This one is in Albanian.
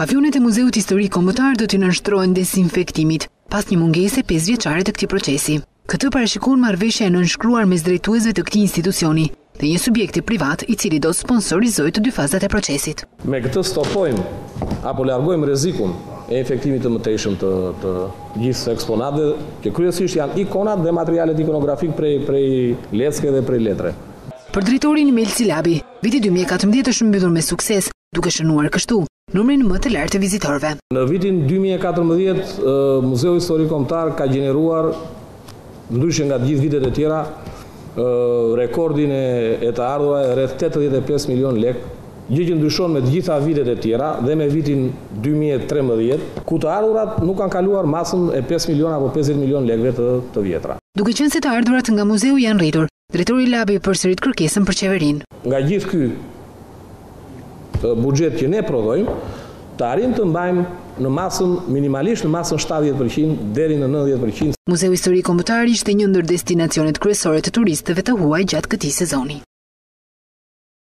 Pavionet e Muzeut Historik Kombëtar do të nënshtrohen dezinfektimit pas një mungese 5 vjeçare të këtij procesi. Këtë parashikon marrëveshja e nënshkruar mes drejtuesve të këtij institucioni dhe një subjekti privat i cili do sponsorizojë të dy fazat e procesit. Me këtë stopojmë apo largojmë rrezikun e infektimit të mëtejshëm të gjithë eksponatëve, që kryesisht janë ikonat dhe materialet ikonografik prej lecke dhe prej letre. Për drejtorin Melci Labi, viti 2014 është mbyllur me sukses, duke shënuar kështu numrin më të lartë të vizitorëve. Në vitin 2014, Muzeu Historik Kombëtar ka gjeneruar, ndryshe nga gjithë vitet e tjera, rekordin e të ardhurave rreth 85 milion lekë, gjë që ndryshon me të gjitha vitet e tjera dhe me vitin 2013, ku të ardhurat nuk kanë kaluar masën e 5 milion apo 50 milion lekëve të vjetra. Duke qenë se të ardhurat nga muzeu janë rritur, drejtori Labi përsërit kërkesën për qeverinë. Nga gjithë ky buxhet që ne prodhojmë, të arrijmë të mbajmë në masën minimalisht në masën 70% deri në 90%. Muzeu Historik Kombëtar ishte një ndër destinacionet kryesore të turistëve të huaj gjatë këtij sezoni.